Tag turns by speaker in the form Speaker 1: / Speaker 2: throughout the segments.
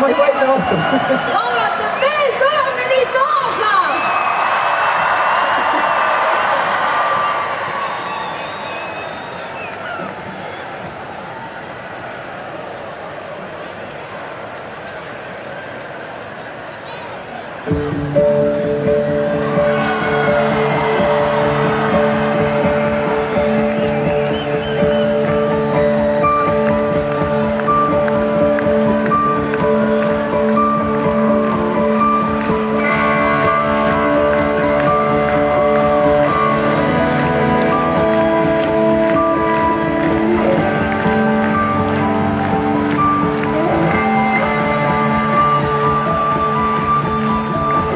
Speaker 1: ma ei vaidle vastu.
Speaker 2: Laulate veel kõlamini kaasa!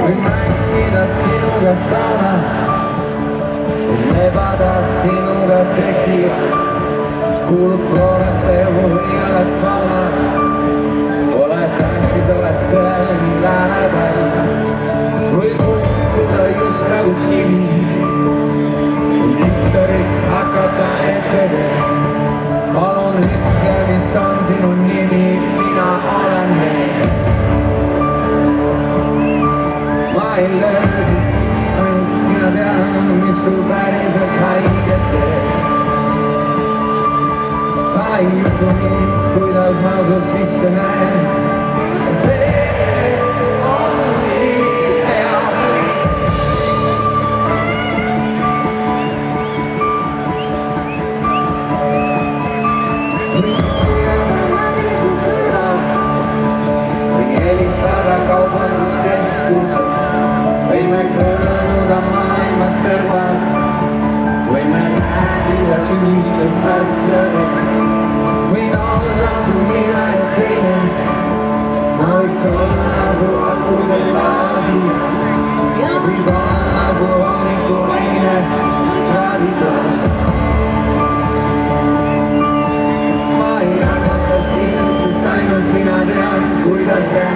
Speaker 3: Mängida sinuga saunas, lebada sinuga tekib, kuulub florasse või oled faunas, oled tähtis, oled tõele nii lähedal, või kukkuda just nagu kivi, diktoriks hakata ette, palun ütle, mis on sinu nimi, mina olen meil. Ma ei löödid, ainult mina tean, mis sul päriselt haiget teeb. Sa ei jutu nii, kuidas ma su sisse näen. See on nii hea. Või läbi su kõrva, või helistada kaubanduskeskuses. Võime kõõnuda maailmas serval, võime rääkida ühistest asjadest. Võin olla su mina ja teine, ma võiks olla su akude laadija, võib olla su hommikuleine kraaditoon. Ma ei armasta sind, sest ainult mina tean, kuidas see